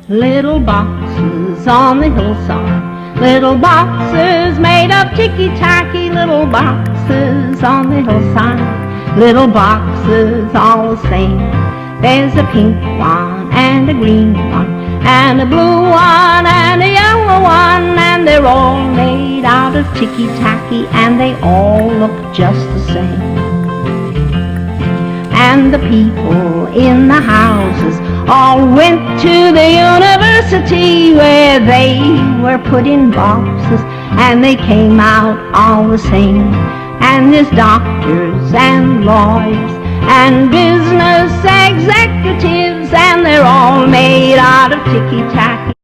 Little boxes on the hillside, little boxes made of ticky-tacky, little boxes on the hillside, little boxes all the same. There's a pink one and a green one and a blue one and a yellow one, and they're all made out of ticky-tacky and they all look just the same. And the people in the houses all went to the university where they were put in boxes and they came out all the same. And there's doctors and lawyers and business executives and they're all made out of ticky-tacky.